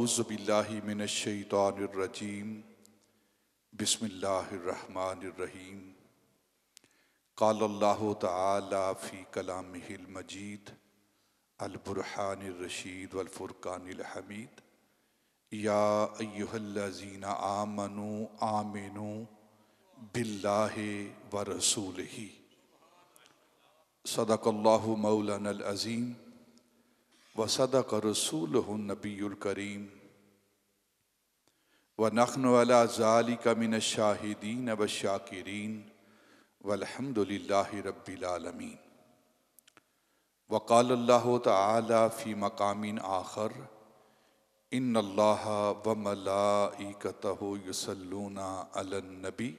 औज़ु बिल्लाहि मिनश्शैतानिर्रजीम बिस्मिल्लाहिर्रहमानिर्रहीम क़ालल्लाहु तआला फ़ी कलामिहिल मजीद अल बुरहानिर रशीद वल फुरक़ानिल हमीद या अय्युहल्लज़ीना आमनू आमिनू बिल्लाहि व रसूलिही सदक़ल्लाहु मौलानल अज़ीम व सदक़ रसूलुहुन नबियुल करीम व नहनु अला ज़ालिका मिनश शाहिदीन व शाकिरीन वल्हम्दुलिल्लाहि रब्बिल आलमीन। व क़ालल्लाहु तआला फ़ी मक़ामिन आख़र इन्नल्लाहा व मलाइकतहु युसल्लूना अलन नबी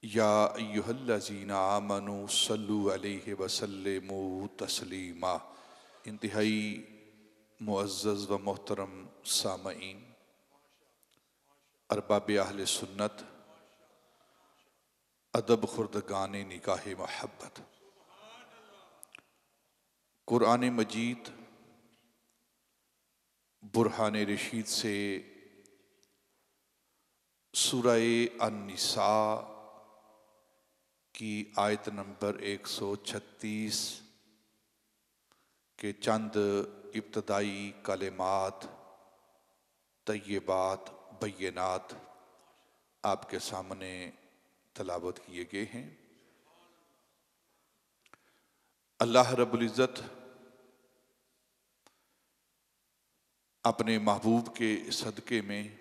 या अय्युहल्लज़ीना आमनू सल्लु अलैहि व सल्लिमू तस्लीमा। इंतहाई मुअज़्ज़ज़ व मोहतरम सामईन, अरबाब अहले सुन्नत, अदब खुर्दगाने निगाहे मोहब्बत, कुरान मजीद बुरहान रशीद से सूरह अन-निसा की आयत नंबर 136 के चंद इब्तदाई कलिमात तय्यबात बय्यनात आपके सामने तलावत किए गए हैं। अल्लाह रब्बुल इज़्ज़त अपने महबूब के सदक़े में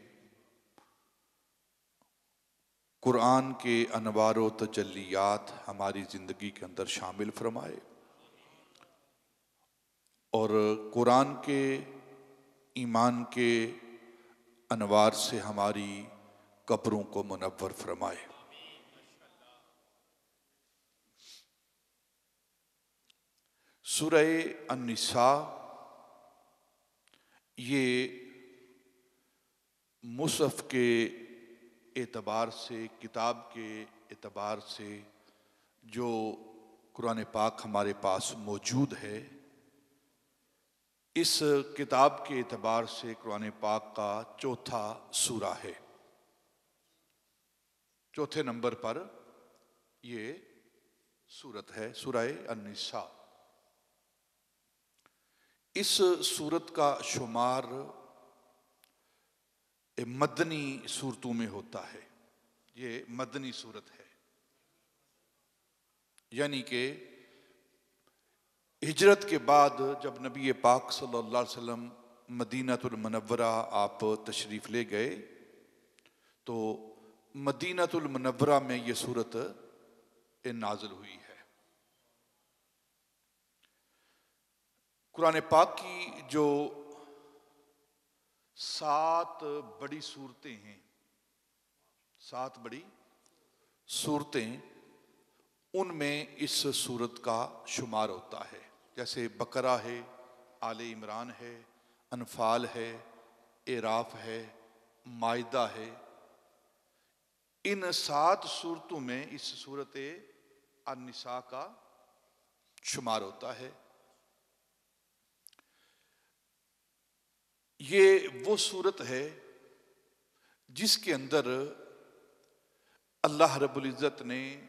कुरान के अनवार व तजल्लियात हमारी ज़िंदगी के अंदर शामिल फरमाए और कुरान के ईमान के अनवार से हमारी कब्रों को मुनव्वर फरमाए। सूरह अन-निसा ये मुसहफ़ के एतबार से, किताब के एतबार से जो कुरान पाक हमारे पास मौजूद है, इस किताब के एतबार से कुरान पाक का चौथा सूरा है। चौथे नंबर पर ये सूरत है, सूरह अन-निसा। इस सूरत का शुमार मदनी सूरतों में होता है। ये मदनी सूरत है, यानी कि हिजरत के बाद जब नबी पाक सल्लल्लाहु अलैहि वसल्लम मदीनतुल मुनव्वरा आप तशरीफ़ ले गए तो मदीनतुल मुनव्वरा में ये सूरत नाज़िल हुई है। कुरान पाक की जो 7 बड़ी सूरतें हैं, 7 बड़ी सूरतें, उनमें इस सूरत का शुमार होता है। जैसे बकरा है, आले इमरान है, अनफाल है, एराफ है, माइदा है। इन 7 सूरतों में इस सूरत अन-निसा का शुमार होता है। ये वो सूरत है जिसके अंदर अल्लाह रब्बुल इज़्ज़त ने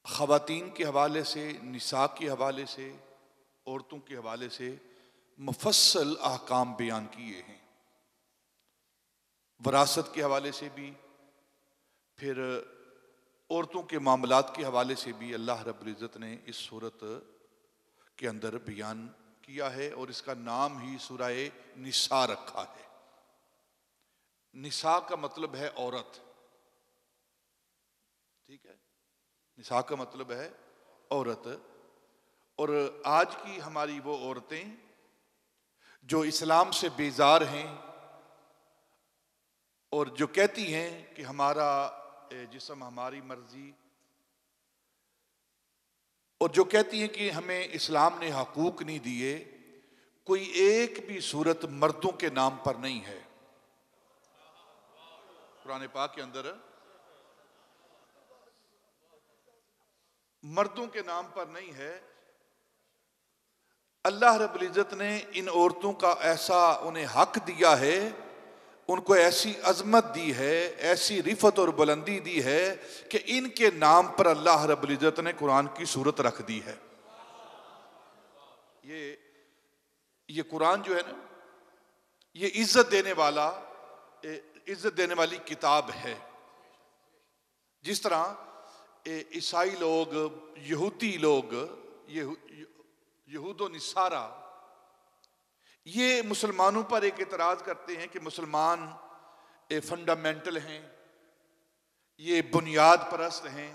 ख़वातीन के हवाले से, निसा के हवाले से, औरतों के हवाले से मुफस्सल अहकाम बयान किए हैं। वरासत के हवाले से भी, फिर औरतों के मामलात के हवाले से भी अल्लाह रब्बुल इज़्ज़त ने इस सूरत के अंदर बयान किया है और इसका नाम ही सूरह निसा रखा है। निसा का मतलब है औरत, ठीक है, निसा का मतलब है औरत। और आज की हमारी वो औरतें जो इस्लाम से बेजार हैं और जो कहती हैं कि हमारा जिस्म हमारी मर्जी, और जो कहती हैं कि हमें इस्लाम ने हकूक नहीं दिए, कोई एक भी सूरत मर्दों के नाम पर नहीं है। कुरान पाक के अंदर मर्दों के नाम पर नहीं है। अल्लाह रब्बुल इज़्ज़त ने इन औरतों का ऐसा उन्हें हक दिया है, उनको ऐसी अजमत दी है, ऐसी रिफत और बुलंदी दी है कि इनके नाम पर अल्लाह रब्बुल इज़्ज़त ने कुरान की सूरत रख दी है। ये कुरान जो है ना, ये इज्जत देने वाला, इज्जत देने वाली किताब है। जिस तरह ईसाई लोग, यहूदी लोग, यहूदो निसारा, ये मुसलमानों पर एक एतराज करते हैं कि मुसलमान फंडामेंटल हैं, ये बुनियाद परस्त हैं,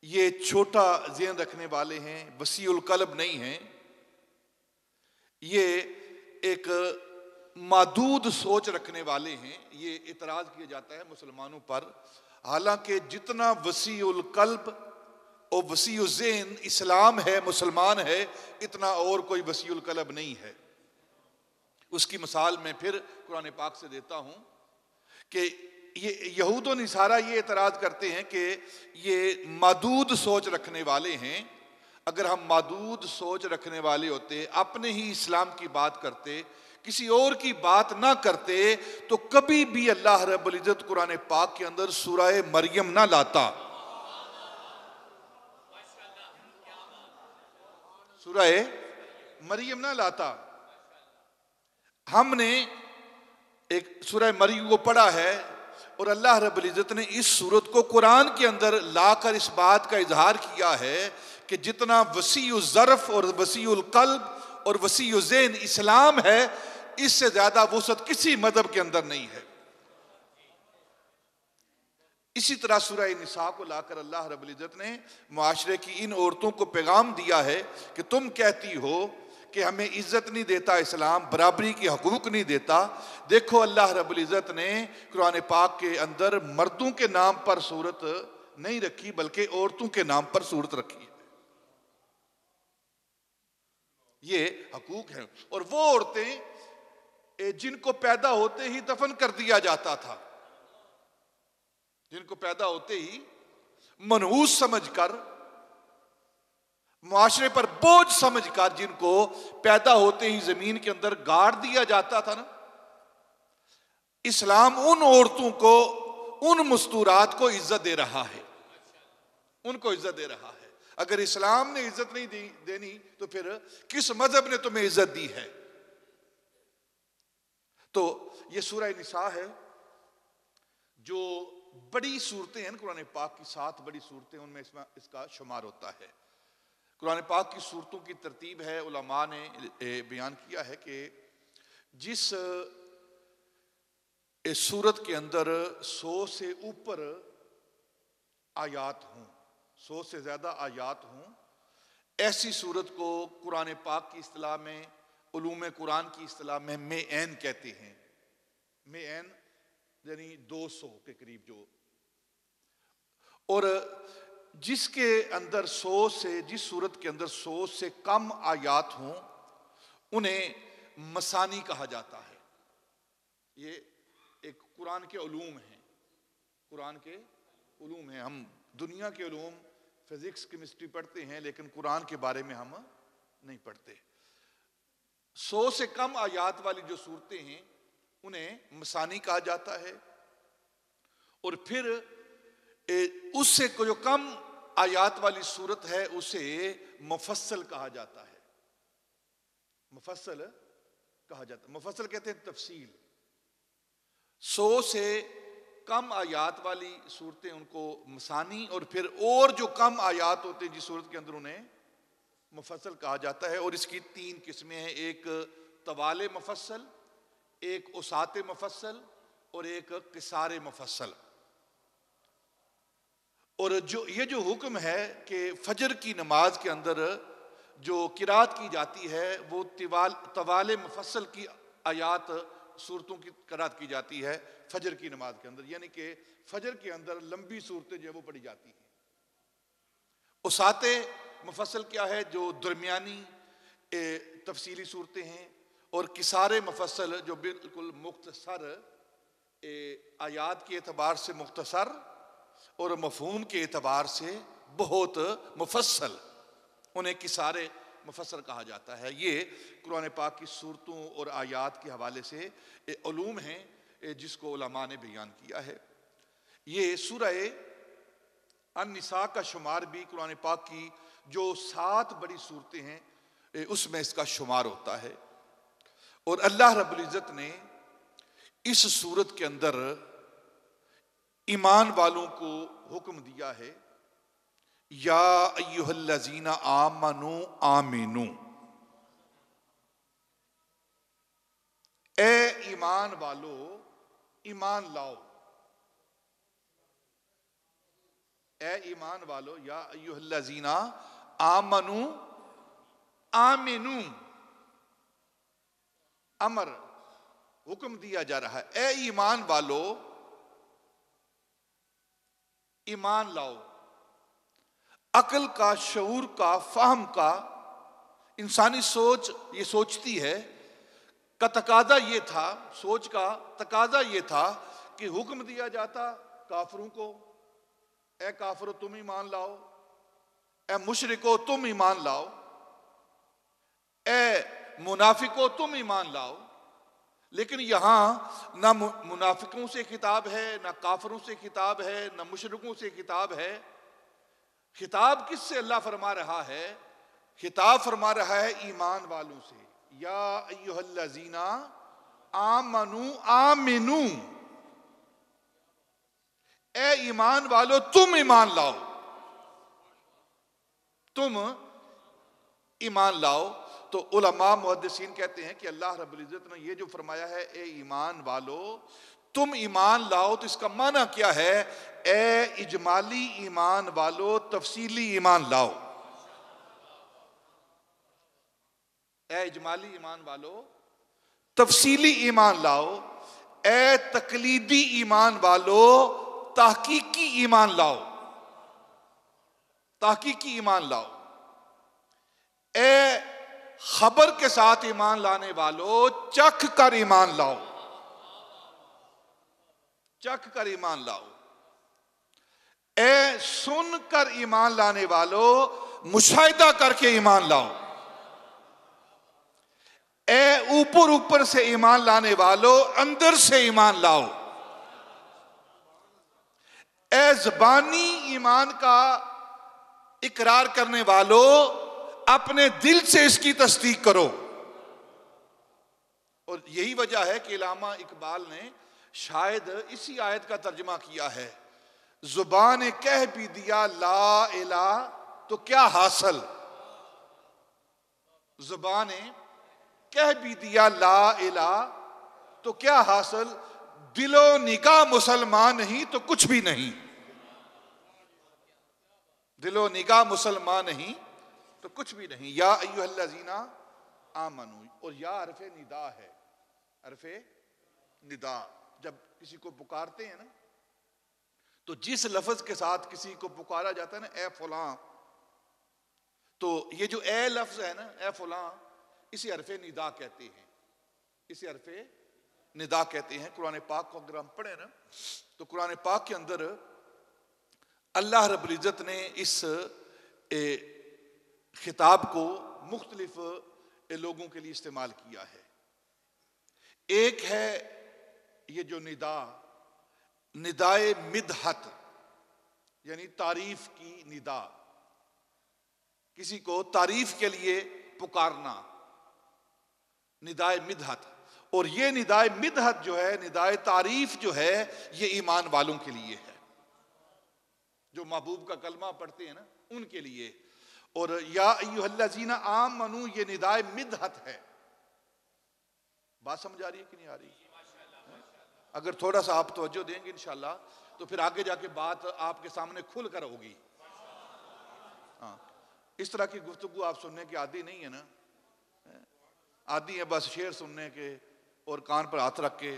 ये छोटा ज़हन रखने वाले हैं, वसीउल कल्ब नहीं हैं, ये एक मादूद सोच रखने वाले हैं। ये इतराज किया जाता है मुसलमानों पर। हालांकि जितना वसीउल कल्ब और वसीउल ज़हन इस्लाम है, मुसलमान है, इतना और कोई वसीउल कल्ब नहीं है। उसकी मिसाल मैं फिर कुरान पाक से देता हूं कि ये यहूद और निसारा ये एतराज करते हैं कि ये मादूद सोच रखने वाले हैं। अगर हम मादूद सोच रखने वाले होते, अपने ही इस्लाम की बात करते, किसी और की बात ना करते, तो कभी भी अल्लाह रब्बुल इज़्ज़त कुरान पाक के अंदर सूरह मरियम ना लाता। सूरह मरियम ना लाता। हमने एक सूरह मरियम को पढ़ा है और अल्लाह रब्बुल इज़्ज़त ने इस सूरत को कुरान के अंदर लाकर इस बात का इजहार किया है कि जितना वसीउल ज़र्फ़ और वसीउल कल्ब और वसीउल ज़हन इस्लाम है, इससे ज्यादा वसअत किसी मजहब के अंदर नहीं है। इसी तरह सूरह निसा को लाकर अल्लाह रब्बुल इज़्ज़त ने मुआशरे की इन औरतों को पैगाम दिया है कि तुम कहती हो कि हमें इज्जत नहीं देता इस्लाम, बराबरी के हकूक नहीं देता। देखो अल्लाह रब्बुल इज़्ज़त ने कुरान पाक के अंदर मर्दों के नाम पर सूरत नहीं रखी, बल्कि औरतों के नाम पर सूरत रखी है। ये हकूक है। और वो औरतें जिनको पैदा होते ही दफन कर दिया जाता था, जिनको पैदा होते ही मनहूस समझकर, मुआशरे पर बोझ समझकर, जिनको पैदा होते ही जमीन के अंदर गाड़ दिया जाता था ना, इस्लाम उन औरतों को, उन मस्तूरात को इज्जत दे रहा है, उनको इज्जत दे रहा है। अगर इस्लाम ने इज्जत नहीं देनी तो फिर किस मजहब ने तुम्हें इज्जत दी है? तो ये सूरह निसा है, जो बड़ी सूरतें हैं कुरान पाक की, 7 बड़ी सूरतें, उनमें इसका शुमार होता है। कुरान पाक की सूरतों की तरतीब है, उलमा ने बयान किया है कि जिस सूरत के अंदर 100 से ऊपर आयात हों, 100 से ज्यादा आयात हों, ऐसी सूरत को कुरान पाक की इस्तिलाह में, उलूम कुरान की इस्तिलाह में मे'न कहते हैं। मे'न यानी 200 के करीब जो, और जिसके अंदर 100 से, जिस सूरत के अंदर 100 से कम आयात हों, उन्हें मसानी कहा जाता है। ये एक कुरान के उलूम हैं, कुरान के उलूम हैं। हम दुनिया के उलूम, फिजिक्स, केमिस्ट्री पढ़ते हैं, लेकिन कुरान के बारे में हम नहीं पढ़ते। 100 से कम आयात वाली जो सूरतें हैं उन्हें मसानी कहा जाता है। और फिर उससे जो कम आयात वाली सूरत है उसे मुफस्सल कहा जाता है। मुफस्सल कहा जाता है, मुफस्सल कहते हैं तफसील। 100 से कम आयात वाली सूरतें उनको मसानी, और फिर और जो कम आयात होते हैं जिस सूरत के अंदर उन्हें मुफस्सल कहा जाता है। और इसकी 3 किस्में हैं, एक तवाले मुफस्सल, एक उसाते मुफस्सल और एक किसारे मुफस्सल। और जो हुक्म है कि फजर की नमाज के अंदर जो किरात की जाती है वो तवाले मुफस्सल की आयात सूरतों की किरात की जाती है फजर की नमाज के अंदर, यानी कि फजर के अंदर लंबी सूरतें जो है वो पढ़ी जाती हैं। उसाते मुफस्सल क्या है? जो दरमियानी तफसीली सूरतें हैं। और किसारे मुफस्सल जो बिल्कुल मुख्तसर, आयात के एतबार से मुख्तसर और मफहूम के एतबार से बहुत मुफस्सल, उन्हें किसारे मुफस्सर कहा जाता है। ये कुरान पाक की सूरतों और आयात के हवाले से उलूम हैं जिसको उलमा ने बयान किया है। ये सूरह अन-निसा का शुमार भी कुरान पाक की जो 7 बड़ी सूरतें हैं उसमें इसका शुमार होता है। और अल्लाह रब्बुल इज़्ज़त ने इस सूरत के अंदर ईमान वालों को हुक्म दिया है, या अय्युहल्लज़ीना आमनू आमिनू, ए ईमान वालो ईमान लाओ। ए ईमान वालो, या अय्युहल्लज़ीना आमनू आमिनू, अमर हुक्म दिया जा रहा है, ए ईमान वालो ईमान लाओ। अक्ल का, शऊर का, फहम का, इंसानी सोच ये सोचती है का तकाजा ये था, सोच का तकाजा ये था कि हुक्म दिया जाता काफिरों को, ए काफिरो तुम ईमान लाओ, ए मुशरिको तुम ईमान लाओ, ए मुनाफिको तुम ईमान लाओ। लेकिन यहां ना मुनाफिकों से खिताब है, ना काफिरों से खिताब है, ना मुशरिकों से खिताब है। खिताब किससे अल्लाह फरमा रहा है? खिताब फरमा रहा है ईमान वालों से, या अय्युहल्लज़ीना आमनू आमिनू, ए ईमान वालो तुम ईमान लाओ, तुम ईमान लाओ। तो उलमा मुहद्दिसीन कहते हैं कि अल्लाह रब्बुल इज़्ज़त ने ये जो फरमाया है ए ईमान वालो तुम ईमान लाओ, तो इसका माना क्या है? ए इजमाली ईमान वालो तफसीली ईमान लाओ। ए इजमाली ईमान वालो तफसीली ईमान लाओ, ए तकलीदी ईमान वालो ताहकीकी ईमान लाओ, ताहकीकी ईमान लाओ। ए खबर के साथ ईमान लाने वालों चख कर ईमान लाओ, चख कर ईमान लाओ। ए सुन कर ईमान लाने वालों मुशाहिदा करके ईमान लाओ। ए ऊपर ऊपर से ईमान लाने वालों अंदर से ईमान लाओ। ए ज़बानी ईमान का इकरार करने वालों अपने दिल से इसकी तस्दीक करो। और यही वजह है कि इल्लामा इकबाल ने शायद इसी आयत का तर्जुमा किया है, जुबान ने कह भी दिया ला इला तो क्या हासिल, जुबान ने कह भी दिया ला इला तो क्या हासिल, दिलो निगाह मुसलमान नहीं तो कुछ भी नहीं, दिलो निगाह मुसलमान नहीं तो कुछ भी नहीं। या अय्युहल्लज़ीना आमनू, और या हरफे निदा है, हरफे निदा। जब किसी को पुकारते हैं ना, तो जिस लफ्ज के साथ किसी को पुकारा जाता है ना, ए फलां, तो ये जो ए लफ्ज है ना, ए फलां, इसे हरफे निदा कहते हैं, इसे हरफे निदा कहते हैं। कुरान पाक को अगर हम पढ़े ना, तो कुरान पाक के अंदर अल्लाह रब्बुल इज़्ज़त ने इस खिताब को मुख्तलिफ लोगों के लिए इस्तेमाल किया है। एक है ये जो निदा, निदाए मिदहत, यानी तारीफ की निदा, किसी को तारीफ के लिए पुकारना, निदाए मिदहत। और ये निदाए मिदहत जो है, निदाए तारीफ जो है, ये ईमान वालों के लिए है, जो महबूब का कलमा पढ़ते हैं ना, उनके लिए। और या अय्युहल्लज़ीना आमनू ये निदाए मिदहत है। बात समझ आ रही है कि नहीं आ रही? अगर थोड़ा सा आप तवज्जो देंगे इंशाल्लाह, तो फिर आगे जाके बात आपके सामने खुल कर होगी। हाँ, इस तरह की गुफ्तगू आप सुनने के आदी नहीं है ना, आदी है बस शेर सुनने के और कान पर हाथ रख के,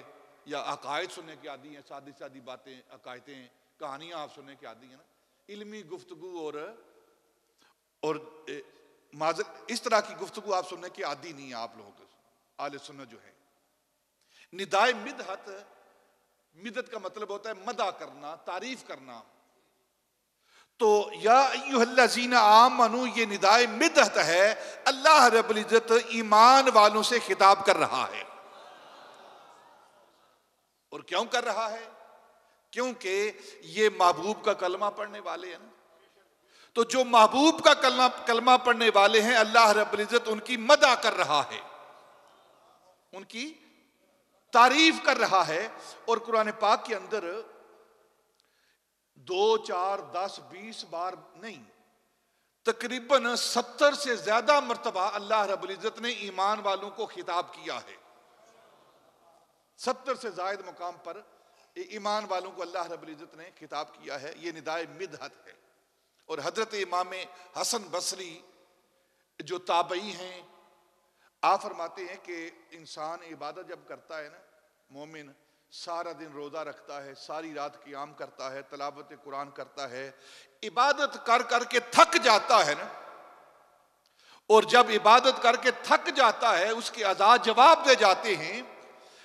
या अकायद सुनने के आदी हैं, सादी सादी बातें, अकायदें, कहानियां आप सुनने के आदी हैं ना। इल्मी गुफ्तगू और इस तरह की गुफ्तगू आप सुनने के आदी नहीं है आप लोग, आले सुन्नत जो है। निदाए मिदहत, मिदत का मतलब होता है मदा करना, तारीफ करना। तो या अय्युहल्लज़ीना आमनू ये निदाए मिदहत है, अल्लाह रब्बुल इज्जत ईमान वालों से खिताब कर रहा है। और क्यों कर रहा है? क्योंकि ये महबूब का कलमा पढ़ने वाले हैं ना। तो जो महबूब का कलमा पढ़ने वाले हैं, अल्लाह रब्बुल इज्जत उनकी मदह कर रहा है, उनकी तारीफ कर रहा है। और कुरान पाक के अंदर 2, 4, 10, 20 बार नहीं, तकरीबन 70 से ज्यादा मर्तबा अल्लाह रब्बुल इज्जत ने ईमान वालों को खिताब किया है। 70 से ज्यादा मुकाम पर ईमान वालों को अल्लाह रब्बुल इज्जत ने खिताब किया है। ये निदाए मिदहत है। और हजरत इमाम हसन बसरी जो ताबई हैं, आप फरमाते हैं कि इंसान इबादत जब करता है ना, मोमिन सारा दिन रोजा रखता है, सारी रात क़ियाम करता है, तलावत कुरान करता है, इबादत कर करके थक जाता है ना। और जब इबादत करके थक जाता है, उसके अज़ा जवाब दे जाते हैं,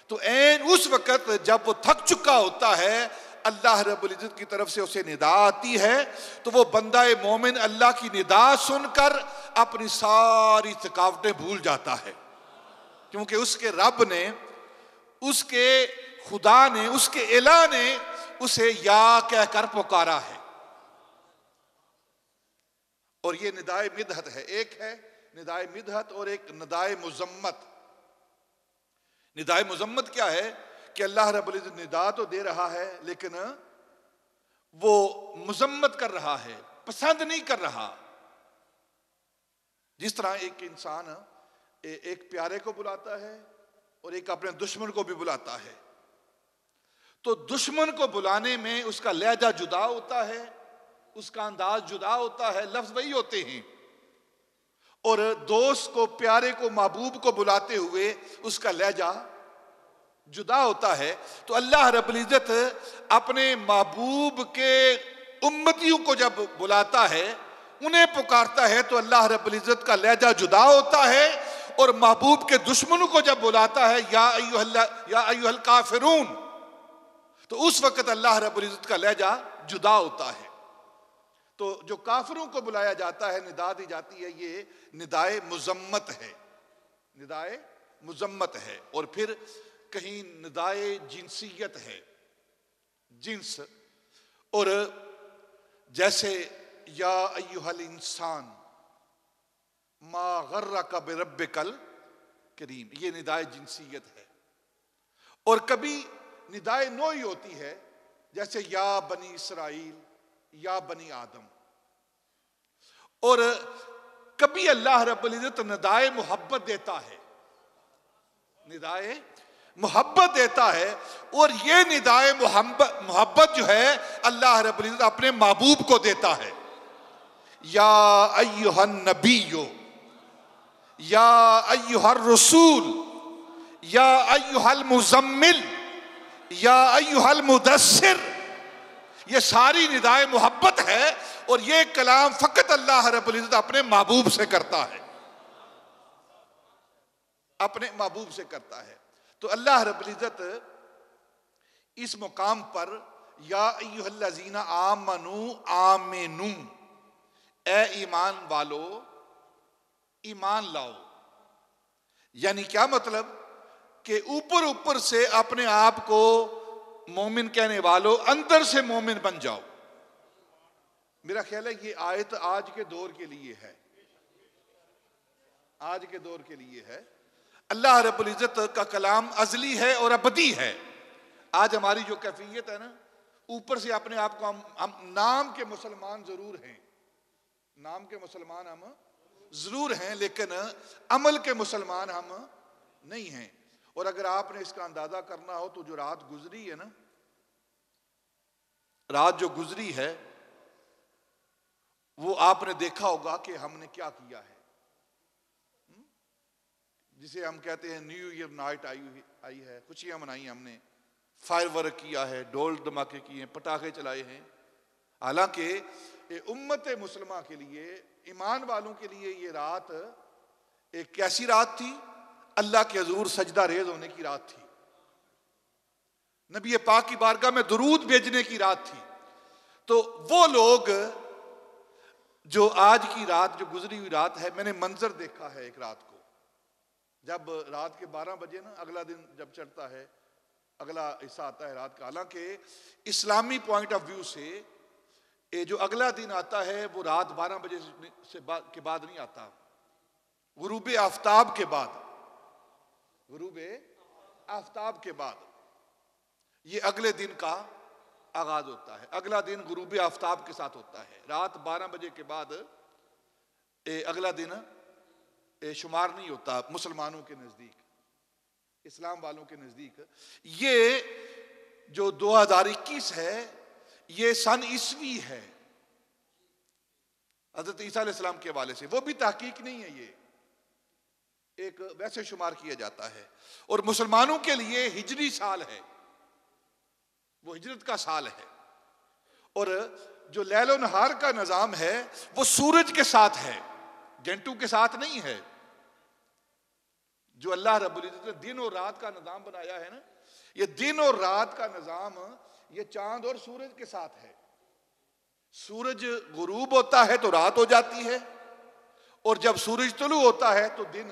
तो ऐन उस वक़्त जब वो थक चुका होता है, अल्लाह रब्बुल इज्जत की तरफ से उसे निदा आती है। तो वो बंदा मोमिन अल्लाह की निदा सुनकर अपनी सारी थकावटें भूल जाता है, क्योंकि उसके रब ने, उसके खुदा ने, उसके इला ने उसे या कहकर पुकारा है। और ये निदाए मिदहत है। एक है निदाए मिदहत और एक निदाए मुजम्मत। निदाए मुजम्मत क्या है कि अल्लाह रब्बुल इज्जत निदा तो दे रहा है, लेकिन वो मुजम्मत कर रहा है, पसंद नहीं कर रहा। जिस तरह एक इंसान एक प्यारे को बुलाता है और एक अपने दुश्मन को भी बुलाता है, तो दुश्मन को बुलाने में उसका लहजा जुदा होता है, उसका अंदाज जुदा होता है, लफ्ज वही होते हैं। और दोस्त को, प्यारे को, महबूब को बुलाते हुए उसका लहजा जुदा होता है। तो अल्लाह रब्बुल इज्जत अपने महबूब के उम्मतियों को जब बुलाता है, उन्हें पुकारता है, तो अल्लाह रब्बुल इज्जत का लहजा जुदा होता है। और महबूब के दुश्मनों को जब बुलाता है, या अय्युहल काफिरून, तो उस वक्त अल्लाह रब्बुल इज्जत का लहजा जुदा होता है। तो जो काफिरों को बुलाया जाता है, निदा दी जाती है, ये निदाए मुजम्मत है, निदाए मुजम्मत है। और फिर कहीं निदाए जिनसियत है, जिन्स। और जैसे या अय्युहल इंसान मा गर्रका बिरब्बिकल करीम, ये निदाए जिनसियत है। और कभी निदाए नोई होती है, जैसे या बनी इसराइल, या बनी आदम। और कभी अल्लाह रब्बुल इज्जत निदाए मोहब्बत देता है, निदाए मोहब्बत देता है। और ये निदाए मोहब्बत जो है, अल्लाह रब्बुल इज्जत अपने महबूब को देता है। या अय्युहन नबियो, या अय्युहर रसूल, या अय्युहल मुजम्मिल, या अय्युहल मुदस्सिर, ये सारी निदाए मोहब्बत है। और ये कलाम फकत अल्लाह रब्बुल इज्जत अपने महबूब से करता है, अपने महबूब से करता है। तो अल्लाह रब्बुल इज्जत इस मुकाम पर या अय्युहल्लज़ीना आमनू आमिनू, ए ईमान वालो ईमान लाओ। यानी क्या मतलब कि ऊपर ऊपर से अपने आप को मोमिन कहने वालों, अंदर से मोमिन बन जाओ। मेरा ख्याल है ये आयत आज के दौर के लिए है, आज के दौर के लिए है। अल्लाह रब्बुल इज्जत का कलाम अजली है और अबदी है। आज हमारी जो कैफियत है ना, ऊपर से अपने आप को हम नाम के मुसलमान जरूर हैं, नाम के मुसलमान हम जरूर हैं, लेकिन अमल के मुसलमान हम नहीं हैं। और अगर आपने इसका अंदाजा करना हो, तो जो रात गुजरी है ना, रात जो गुजरी है, वो आपने देखा होगा कि हमने क्या किया है। जिसे हम कहते हैं न्यू ईयर नाइट आई है, खुशियां मनाई हमने, फायर वर्क किया है, ढोल धमाके किए, पटाखे चलाए हैं। हालांकि उम्मत मुसलमा के लिए, ईमान वालों के लिए ये रात एक कैसी रात थी? अल्लाह के हुजूर सजदा रेज होने की रात थी, नबी पाक की बारगाह में दुरूद भेजने की रात थी। तो वो लोग जो आज की रात, जो गुजरी हुई रात है, मैंने मंजर देखा है एक रात को, जब रात के 12 बजे ना अगला दिन जब चढ़ता है, अगला हिस्सा आता है रात का। हालांकि इस्लामी पॉइंट ऑफ व्यू से ये जो अगला दिन आता है वो रात 12 बजे के बाद नहीं आता, गुरूब आफ्ताब के बाद, गुरूब आफ्ताब के बाद ये अगले दिन का आगाज होता है। अगला दिन गुरूब आफ्ताब के साथ होता है। रात 12 बजे के बाद अगला दिन शुमार नहीं होता मुसलमानों के नजदीक, इस्लाम वालों के नजदीक। ये जो 2021 है ये सन ईसवी है हजरत ईसा अलैहिस्सलाम के हवाले से, वो भी तहकीक नहीं है, ये एक वैसे शुमार किया जाता है। और मुसलमानों के लिए हिजरी साल है, वो हिजरत का साल है। और जो लैलो नहार का निजाम है वो सूरज के साथ है, घंटों के साथ नहीं है। जो अल्लाह रब्बुल इज्जत ने दिन और रात का निजाम बनाया है ना, ये दिन और रात का निजाम ये चांद और सूरज के साथ है। सूरज गुरूब होता है तो रात हो जाती है, और जब सूरज तुलू होता है तो दिन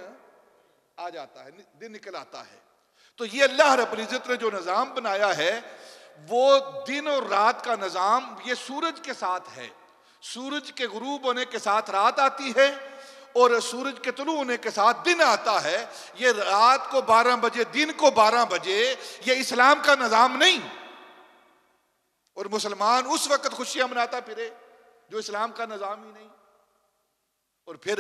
आ जाता है, दिन निकल आता है। तो ये अल्लाह रब्बुल इज्जत ने जो निजाम बनाया है वो दिन और रात का निजाम ये सूरज के साथ है। सूरज के गुरूब होने के साथ रात आती है और सूरज के तुलू होने के साथ दिन आता है। ये रात को 12 बजे, दिन को 12 बजे, ये इस्लाम का निजाम नहीं। और मुसलमान उस वक्त खुशियां मनाता फिरे जो इस्लाम का निजाम ही नहीं। और फिर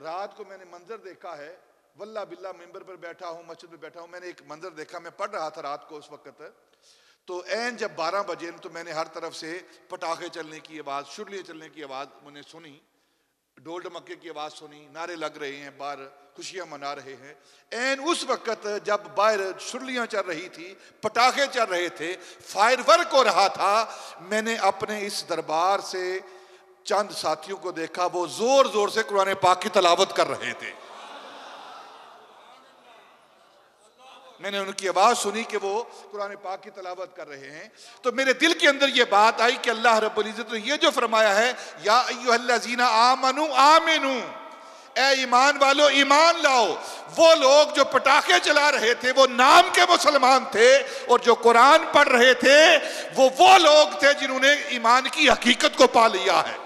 रात को मैंने मंजर देखा है, वल्लाह बिल्लाह, मिंबर पर बैठा हूं, मस्जिद में बैठा हूं, मैंने एक मंजर देखा, मैं पढ़ रहा था रात को उस वक्त, तो ऐन जब 12 बजे तो मैंने हर तरफ से पटाखे चलने की आवाज़, शुरलियाँ चलने की आवाज़ मैंने सुनी, ढोल ढमक्के की आवाज़ सुनी, नारे लग रहे हैं, बाहर खुशियाँ मना रहे हैं। ऐन उस वक्त जब बाहर शुरलियाँ चल रही थी, पटाखे चल रहे थे, फायरवर्क हो रहा था, मैंने अपने इस दरबार से चंद साथियों को देखा, वो जोर जोर से कुरान पाक की तलावत कर रहे थे। मैंने उनकी आवाज सुनी कि वो कुरान पाक की तलावत कर रहे हैं, तो मेरे दिल के अंदर ये बात आई कि अल्लाह रब्बुल इज्जत ने ये जो फरमाया है, या अय्युहल्लज़ीना आमनू आमिनू, ए ईमान वालो ईमान लाओ। वो लोग जो पटाखे चला रहे थे वो नाम के मुसलमान थे, और जो कुरान पढ़ रहे थे वो लोग थे जिन्होंने ईमान की हकीकत को पा लिया है।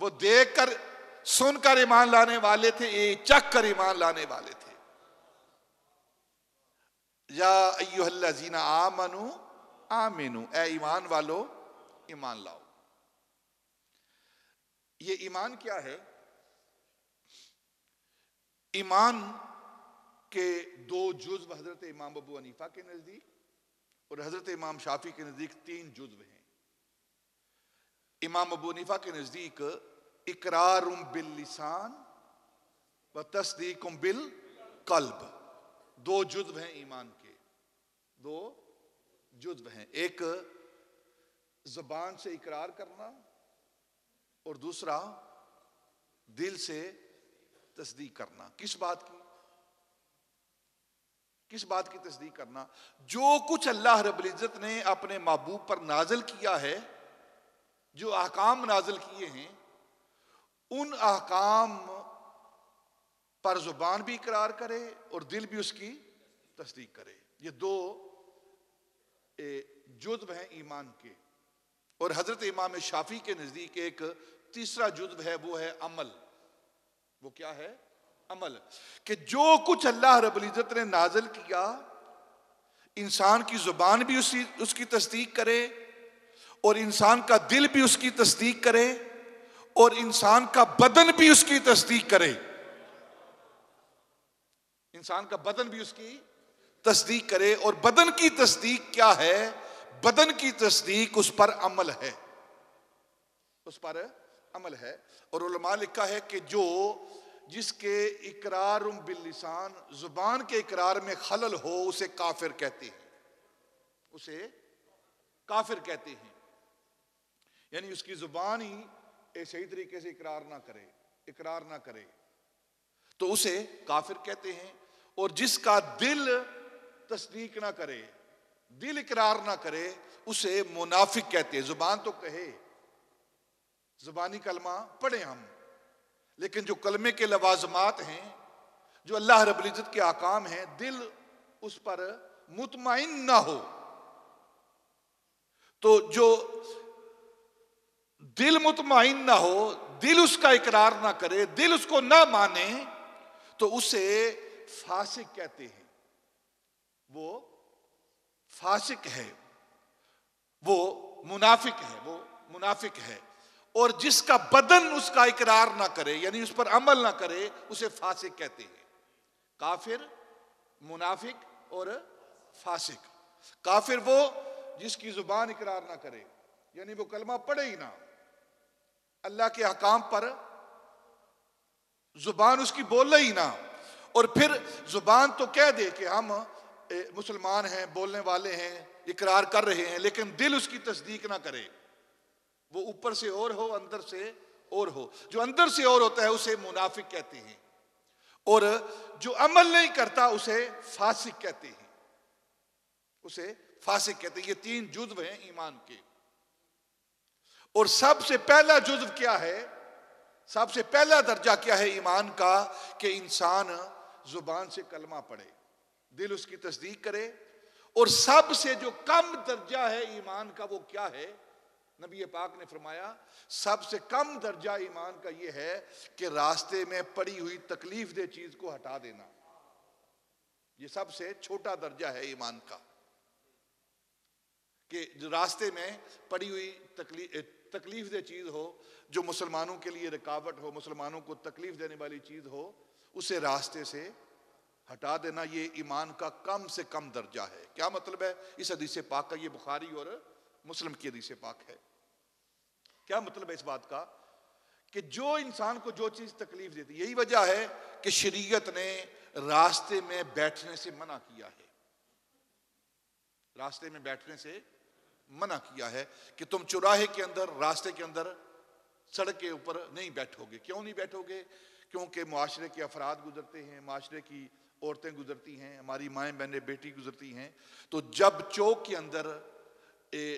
वो देखकर सुनकर ईमान लाने वाले थे, ये चख कर ईमान लाने वाले थे। या अय्युहल्लज़ीना आमनू आमिनू, ए ईमान वालो ईमान लाओ। ये ईमान क्या है? ईमान के 2 जुज़्व हजरत इमाम अबू हनीफा के नजदीक और हजरत इमाम शाफी के नजदीक 3 जुज़्व हैं। इमाम अबू हनीफा के नजदीक इकरारुम बिल लिसान व तस्दीकुम बिल कल्ब, 2 जुज़्व हैं ईमान के, 2 जुज़्व हैं। एक ज़बान से इकरार करना और दूसरा दिल से तस्दीक करना। किस बात की? किस बात की तस्दीक करना? जो कुछ अल्लाह रब्बुल इज्जत ने अपने महबूब पर नाजिल किया है, जो अहकाम नाजिल किए हैं, उन अहकाम पर जुबान भी इकरार करे और दिल भी उसकी तस्दीक करे। ये 2 जुज़्व हैं ईमान के। और हजरत इमाम शाफी के नजदीक एक तीसरा जुज़्व है, वो है अमल। वो क्या है? अमल। कि जो कुछ अल्लाह रब्बुल इज्जत ने नाजिल किया, इंसान की जुबान भी उसकी तस्दीक करे और इंसान का दिल भी उसकी तस्दीक करे और इंसान का बदन भी उसकी तस्दीक करे। इंसान का बदन भी उसकी तस्दीक करे। और बदन की तस्दीक क्या है? बदन की तस्दीक उस पर अमल है, उस पर अमल है। और उलमा लिखा है कि जिसके इकरारुम बिल लिसान, जुबान के इकरार में खलल हो, उसे काफिर कहते हैं, उसे काफिर कहते हैं। यानी उसकी जुबान ही सही तरीके से इकरार ना करे तो उसे काफिर कहते हैं। और जिसका दिल तस्दीक ना करे, दिल इकरार ना करे, उसे मुनाफिक कहते हैं। जुबान तो कहे, जुबानी कलमा पढ़े हम, लेकिन जो कलमे के लवाजमात हैं, जो अल्लाह रब्बुल इज्जत के आकाम हैं, दिल उस पर मुतमईन ना हो, तो जो दिल मुतमईन ना हो, दिल उसका इकरार ना करे, दिल उसको ना माने, तो उसे फासिक कहते हैं। वो फासिक है, वो मुनाफिक है, वो मुनाफिक है। और जिसका बदन उसका इकरार ना करे, यानी उस पर अमल ना करे, उसे फासिक कहते हैं। काफिर, मुनाफिक और फासिक। काफिर वो जिसकी जुबान इकरार ना करे, यानी वो कलमा पढ़े ही ना, अल्लाह के हकाम पर जुबान उसकी बोले ही ना, और फिर जुबान तो कह दे कि हम मुसलमान हैं, बोलने वाले हैं, इकरार कर रहे हैं, लेकिन दिल उसकी तस्दीक ना करे। वो ऊपर से और हो, अंदर से और हो। जो अंदर से और होता है उसे मुनाफिक कहते हैं, और जो अमल नहीं करता उसे फासिक कहते हैं, उसे फासिक कहते हैं। ये 3 जुज़्व हैं ईमान के। और सबसे पहला जुज़्व क्या है, सबसे पहला दर्जा क्या है ईमान का, कि इंसान जुबान से कलमा पढ़े, दिल उसकी तस्दीक करे। और सबसे जो कम दर्जा है ईमान का वो क्या है, नबी पाक ने फरमाया सबसे कम दर्जा ईमान का ये है कि रास्ते में पड़ी हुई तकलीफ दे चीज को हटा देना। ये सबसे छोटा दर्जा है ईमान का, कि जो रास्ते में पड़ी हुई तकलीफ दे चीज हो, जो मुसलमानों के लिए रुकावट हो, मुसलमानों को तकलीफ देने वाली चीज हो, उसे रास्ते से हटा देना। ये ईमान का कम से कम दर्जा है। क्या मतलब है इस हदीस पाक का? ये बुखारी और मुस्लिम की हदीस पाक है। क्या मतलब है इस बात का? कि जो इंसान को जो चीज तकलीफ देती, यही वजह है कि शरीयत ने रास्ते में बैठने से मना किया है। रास्ते में बैठने से मना किया है कि तुम चौराहे के अंदर, रास्ते के अंदर, सड़क के ऊपर नहीं बैठोगे। क्यों नहीं बैठोगे? क्योंकि मुआशरे के अफराद गुजरते हैं, मुआशरे की औरतें गुजरती हैं, हमारी माएँ बहनें बेटी गुजरती हैं। तो जब चौक के अंदर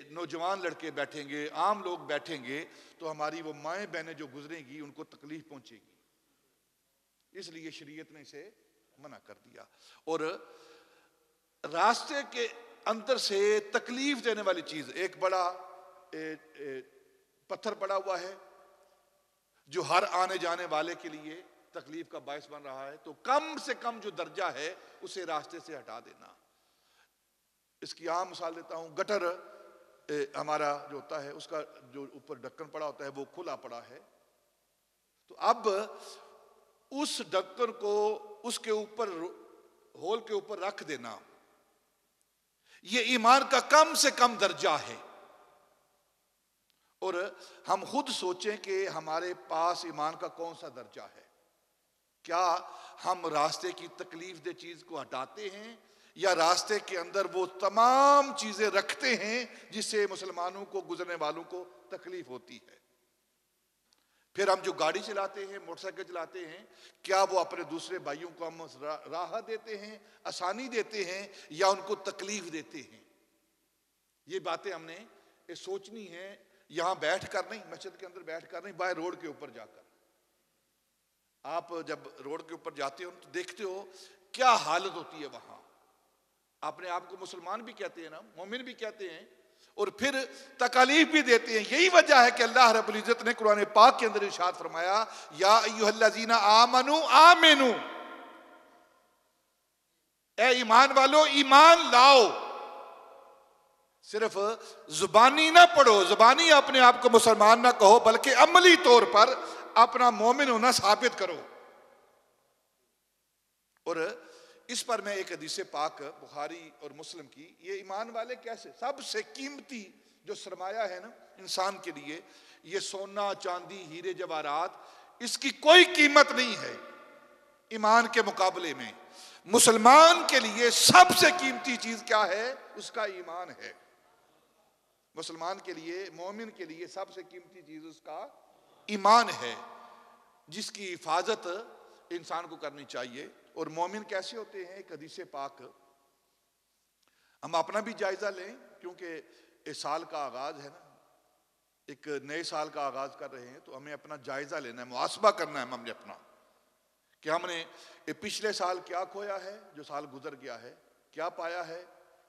नौजवान लड़के बैठेंगे, आम लोग बैठेंगे, तो हमारी वो माएँ बहनें जो गुजरेंगी उनको तकलीफ पहुंचेगी। इसलिए शरीयत ने इसे मना कर दिया। और रास्ते के अंदर से तकलीफ देने वाली चीज, एक बड़ा पत्थर पड़ा हुआ है जो हर आने जाने वाले के लिए तकलीफ का बायस बन रहा है, तो कम से कम जो दर्जा है उसे रास्ते से हटा देना। इसकी आम मिसाल देता हूं। गटर हमारा जो होता है, उसका जो ऊपर ढक्कन पड़ा होता है वो खुला पड़ा है, तो अब उस ढक्कन को उसके ऊपर, होल के ऊपर रख देना, ये ईमान का कम से कम दर्जा है। और हम खुद सोचें कि हमारे पास ईमान का कौन सा दर्जा है। क्या हम रास्ते की तकलीफ दे चीज को हटाते हैं, या रास्ते के अंदर वो तमाम चीजें रखते हैं जिससे मुसलमानों को, गुजरने वालों को तकलीफ होती है। फिर हम जो गाड़ी चलाते हैं, मोटरसाइकिल चलाते हैं, क्या वो अपने दूसरे भाइयों को हम राहत देते हैं, आसानी देते हैं, या उनको तकलीफ देते हैं? ये बातें हमने सोचनी है, यहां बैठ कर नहीं, मस्जिद के अंदर बैठ कर नहीं, बाहर रोड के ऊपर जाकर। आप जब रोड के ऊपर जाते हो तो देखते हो क्या हालत होती है वहां। अपने आप को मुसलमान भी कहते हैं ना, मोमिन भी कहते हैं, और फिर तकालीफ भी देते हैं। यही वजह है कि अल्लाह रब्बुल इज्जत ने कुरान पाक के अंदर इरशाद फरमाया, या अय्युहल्लज़ीना आमनू आमिनू, ए ईमान वालो ईमान लाओ। सिर्फ जुबानी ना पढ़ो, जुबानी अपने आप को मुसलमान ना कहो, बल्कि अमली तौर पर अपना मोमिन होना साबित करो। और इस पर मैं एक हदीस पाक बुखारी और मुस्लिम की, ये ईमान वाले कैसे, सबसे कीमती जो सरमाया है ना इंसान के लिए, ये सोना चांदी हीरे जवाहरात, इसकी कोई कीमत नहीं है ईमान के मुकाबले में। मुसलमान के लिए सबसे कीमती चीज क्या है? उसका ईमान है। मुसलमान के लिए, मोमिन के लिए सबसे कीमती चीज उसका ईमान है, जिसकी हिफाजत इंसान को करनी चाहिए। और मोमिन कैसे होते हैं? एक हदीस पाक हम अपना भी जायजा लें, क्योंकि इस साल का आगाज है ना, एक नए साल का आगाज कर रहे हैं, तो हमें अपना जायजा लेना है, मुहासबा करना है हमने अपना, कि हमने पिछले साल क्या खोया है, जो साल गुजर गया है, क्या पाया है,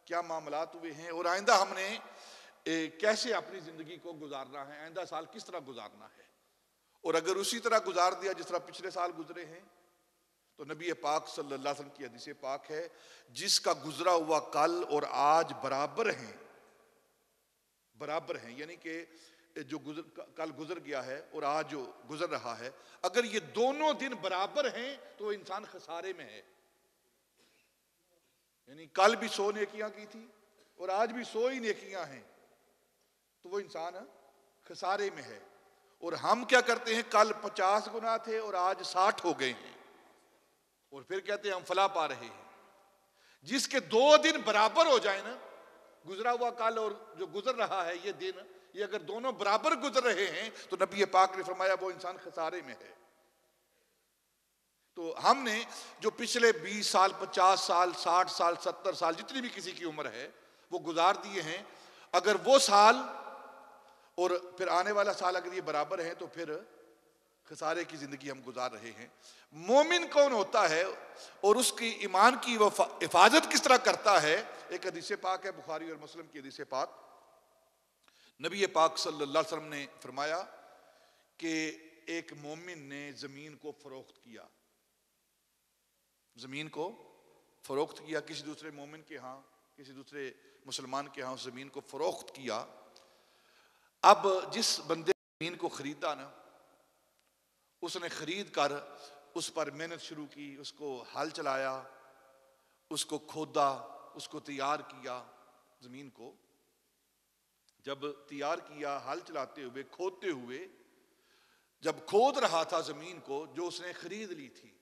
क्या मामलात हुए हैं, और आइंदा हमने कैसे अपनी जिंदगी को गुजारना है, आइंदा साल किस तरह गुजारना है। और अगर उसी तरह गुजार दिया जिस तरह पिछले साल गुजरे हैं, तो नबी पाक सल्लल्लाहु अलैहि वसल्लम की हदीस पाक है, जिसका गुजरा हुआ कल और आज बराबर हैं, बराबर हैं, यानी कि जो कल गुजर गया है और आज जो गुजर रहा है, अगर ये दोनों दिन बराबर हैं तो इंसान खसारे में है। यानी कल भी 100 नेकियां की थी और आज भी 100 ही नेकियां हैं, तो वो इंसान खसारे में है। और हम क्या करते हैं, कल 50 गुनाह थे और आज 60 हो गए हैं, और फिर कहते हैं हम फला पा रहे हैं। जिसके 2 दिन बराबर हो जाए ना, गुजरा हुआ कल और जो गुजर रहा है ये दिन, ये अगर दोनों बराबर गुजर रहे हैं, तो नबी पाक ने फरमाया वो इंसान खसारे में है। तो हमने जो पिछले 20 साल, 50 साल, 60 साल, 70 साल, जितनी भी किसी की उम्र है, वो गुजार दिए हैं, अगर वो साल और फिर आने वाला साल अगर ये बराबर है, तो फिर खसारे की जिंदगी हम गुजार रहे हैं। मोमिन कौन होता है और उसकी ईमान की वो हिफाजत किस तरह करता है, एक हदीस पाक है, बुखारी और मुस्लिम की हदीस पाक, नबी पाक सल्लल्लाहु अलैहि वसल्लम ने फरमाया कि एक मोमिन ने जमीन को फरोख्त किया, जमीन को फरोख्त किया किसी दूसरे मोमिन के यहाँ, किसी दूसरे मुसलमान के यहाँ उस जमीन को फरोख्त किया। अब जिस बंदे जमीन को खरीदा ना, उसने खरीद कर उस पर मेहनत शुरू की, उसको हल चलाया, उसको खोदा, उसको तैयार किया। जमीन को जब तैयार किया, हल चलाते हुए, खोदते हुए, जब खोद रहा था जमीन को जो उसने खरीद ली थी,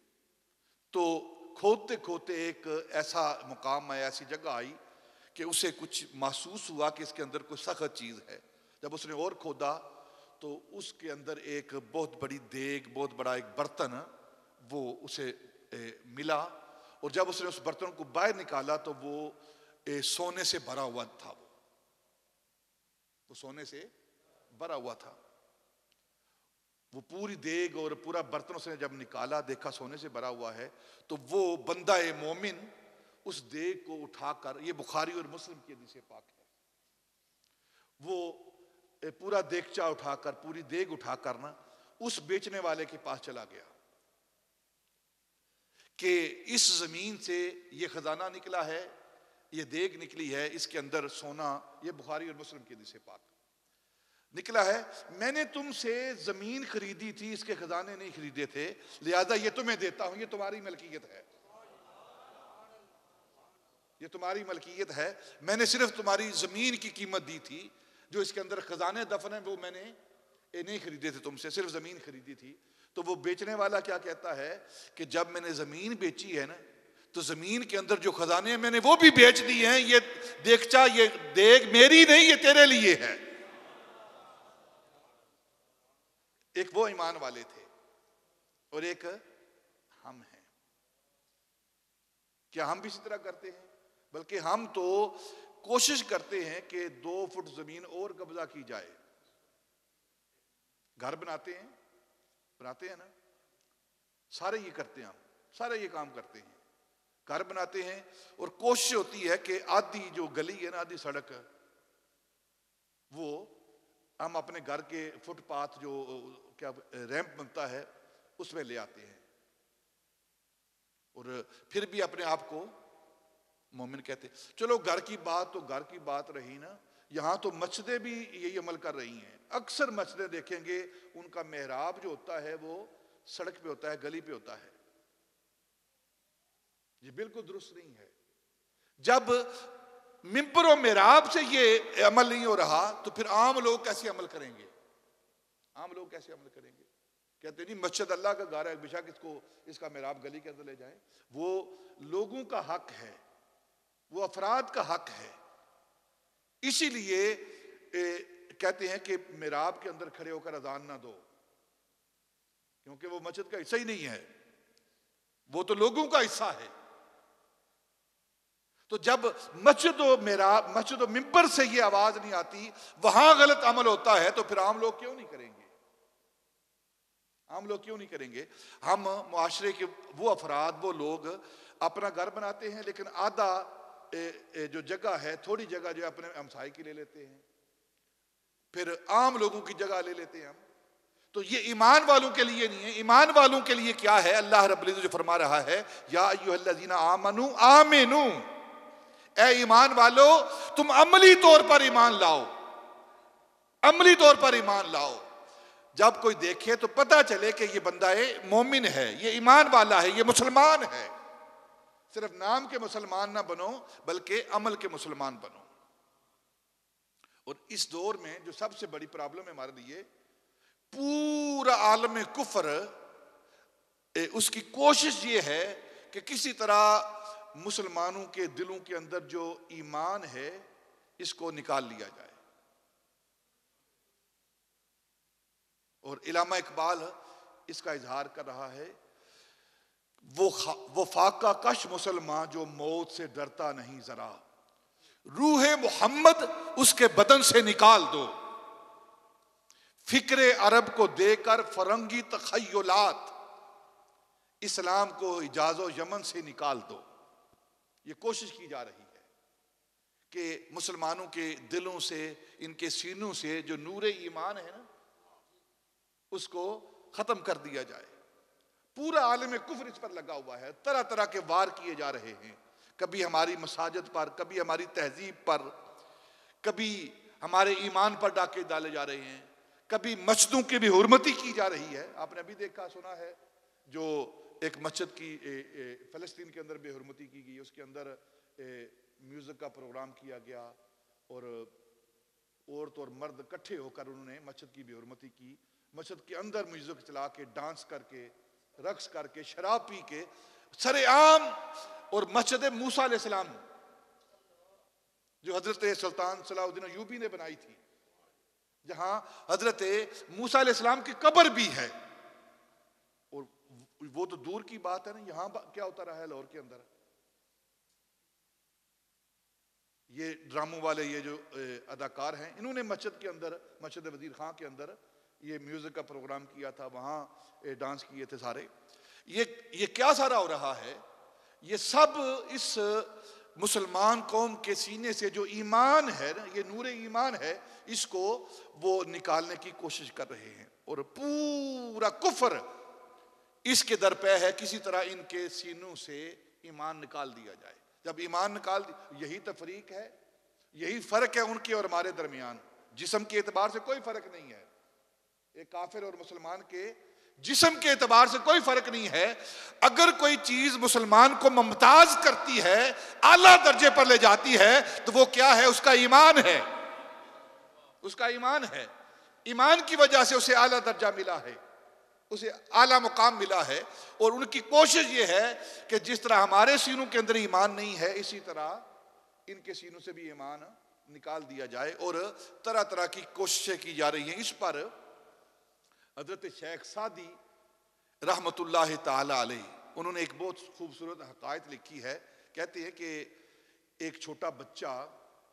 तो खोदते खोदते एक ऐसा मुकाम है, ऐसी जगह आई कि उसे कुछ महसूस हुआ कि इसके अंदर कोई सख्त चीज है। जब उसने और खोदा तो उसके अंदर एक बहुत बड़ी देग, बहुत बड़ा एक बर्तन वो उसे मिला, और जब उसने उस बर्तन को बाहर निकाला तो वो सोने से भरा हुआ था। वो सोने से भरा हुआ था। वो पूरी देग और पूरा बर्तन उसने जब निकाला, देखा सोने से भरा हुआ है, तो वो बंदा मोमिन उस देग को उठाकर, ये बुखारी और मुस्लिम की हदीस पाक है, वो पूरा देगचा उठाकर, पूरी देग उठाकर ना उस बेचने वाले के पास चला गया कि इस जमीन से ये खजाना निकला है, ये देग निकली है, इसके अंदर सोना, ये बुखारी और मुस्लिम की हदीस पाक निकला है, मैंने तुमसे जमीन खरीदी थी, इसके खजाने नहीं खरीदे थे, लिहाजा ये तुम्हें देता हूं, ये तुम्हारी मलकियत है, ये तुम्हारी मलकियत है, मैंने सिर्फ तुम्हारी जमीन की कीमत दी थी, जो इसके अंदर खजाने दफन है वो मैंने नहीं खरीदे थे तुमसे, सिर्फ जमीन खरीदी थी। तो वो बेचने वाला क्या कहता है कि जब मैंने जमीन बेची है ना, तो जमीन के अंदर जो खजाने हैं मैंने वो भी बेच दिए हैं, ये देखचा, ये देग मेरी नहीं, ये तेरे लिए है। एक वो ईमान वाले थे और एक हम हैं। क्या हम भी इसी तरह करते हैं? बल्कि हम तो कोशिश करते हैं कि 2 फुट जमीन और कब्जा की जाए। घर बनाते हैं ना, सारे ये करते हैं, हम सारे ये काम करते हैं, घर बनाते हैं और कोशिश होती है कि आधी जो गली है ना, आधी सड़क, वो हम अपने घर के फुटपाथ जो क्या रैंप बनता है उसमें ले आते हैं, और फिर भी अपने आप को मोमिन कहते। चलो घर की बात तो घर की बात रही ना, यहां तो मस्जिदें भी यही अमल कर रही हैं। अक्सर मस्जिदें देखेंगे उनका मेहराब जो होता है वो सड़क पे होता है, गली पे होता है। ये बिल्कुल दुरुस्त नहीं है। जब मिंबर और मेहराब से ये अमल नहीं हो रहा तो फिर आम लोग कैसे अमल करेंगे? आम लोग कैसे अमल करेंगे? कहते नहीं मस्जिद अल्लाह का घर है, बेशक इसका मेहराब गली के अंदर ले जाए। वो लोगों का हक है, वो अफराद का हक है। इसीलिए कहते हैं कि मेहराब के अंदर खड़े होकर अजान ना दो, क्योंकि वो मस्जिद का हिस्सा ही नहीं है, वो तो लोगों का हिस्सा है। तो जब मस्जिद और मिंबर से ये आवाज नहीं आती, वहां गलत अमल होता है, तो फिर आम लोग क्यों नहीं करेंगे? आम लोग क्यों नहीं करेंगे? हम मुआशरे के वो अफराद, वो लोग अपना घर बनाते हैं, लेकिन आधा जो जगह है, थोड़ी जगह जो अपने हमसाये की ले लेते हैं, फिर आम लोगों की जगह ले लेते हैं हम। तो ये ईमान वालों के लिए नहीं है। ईमान वालों के लिए क्या है? अल्लाह रब्बुल इज्जत जो फरमा रहा है, या अय्युहल्लज़ीना आमनू आमिनू, ए ईमान वालो तुम अमली तौर पर ईमान लाओ, अमली तौर पर ईमान लाओ। जब कोई देखे तो पता चले कि ये बंदा मोमिन है, ये ईमान वाला है, ये मुसलमान है। सिर्फ नाम के मुसलमान ना बनो, बल्कि अमल के मुसलमान बनो। और इस दौर में जो सबसे बड़ी प्रॉब्लम है हमारे लिए, पूरा आलम कुफर, उसकी कोशिश ये है कि किसी तरह मुसलमानों के दिलों के अंदर जो ईमान है इसको निकाल लिया जाए। और इलामा इकबाल इसका इजहार कर रहा है, वो फाका कश मुसलमान जो मौत से डरता नहीं जरा, रूहे मोहम्मद उसके बदन से निकाल दो, फिक्रे अरब को देकर फरंगी तखय्युलात, इस्लाम को इजाजो यमन से निकाल दो। ये कोशिश की जा रही है कि मुसलमानों के दिलों से, इनके सीनों से जो नूरे ईमान है ना, उसको खत्म कर दिया जाए। पूरा आलम कुफ्र इस पर लगा हुआ है, तरह तरह के वार किए जा रहे हैं, कभी हमारी मसाजिद पर, कभी हमारी तहजीब पर, कभी हमारे ईमान पर डाके डाले जा रहे हैं, कभी मस्जिदों की भी हुर्मती की जा रही है। आपने अभी देखा सुना है जो एक मस्जिद की फलस्तीन के अंदर बेहुरमती की गई, उसके अंदर म्यूजिक का प्रोग्राम किया गया और औरत और मर्द इकट्ठे होकर उन्होंने मस्जिद की बेहुरमती की। मस्जिद के अंदर म्यूजिक चला के, डांस करके, रक्स करके, शराब पी के सरेआम। और मस्जिद मूसा अलैहिस्सलाम जो हजरत सुल्तान सलाहुद्दीन अय्यूबी ने बनाई थी, जहां हजरत मूसा अलैहिस्सलाम की कब्र भी है, और वो तो दूर की बात है ना, यहां क्या होता रहा है लाहौर के अंदर। ये ड्रामों वाले ये जो अदाकार हैं, इन्होंने मस्जिद के अंदर, मस्जिद वजीर खां के अंदर ये म्यूजिक का प्रोग्राम किया था, वहां डांस किए थे सारे। ये क्या सारा हो रहा है? ये सब इस मुसलमान कौम के सीने से जो ईमान है, ये नूरे ईमान है, इसको वो निकालने की कोशिश कर रहे हैं। और पूरा कुफर इसके दरपे है, किसी तरह इनके सीनों से ईमान निकाल दिया जाए। जब ईमान निकाल, यही तफरीक है, यही फर्क है उनके और हमारे दरमियान। जिस्म के एतबार से कोई फर्क नहीं है, एक काफिर और मुसलमान के जिस्म के एतबार से कोई फर्क नहीं है। अगर कोई चीज मुसलमान को मुमताज करती है, आला दर्जे पर ले जाती है, तो वो क्या है? उसका ईमान है, उसका ईमान है। ईमान की वजह से उसे आला दर्जा मिला है, उसे आला मुकाम मिला है। और उनकी कोशिश ये है कि जिस तरह हमारे सीनों के अंदर ईमान नहीं है, इसी तरह इनके सीनों से भी ईमान निकाल दिया जाए। और तरह तरह की कोशिशें की जा रही हैं। इस पर हजरत शेख सादी रहमतुल्लाह ताला अलैह, उन्होंने एक बहुत खूबसूरत हकायत लिखी है। कहते हैं कि एक छोटा बच्चा,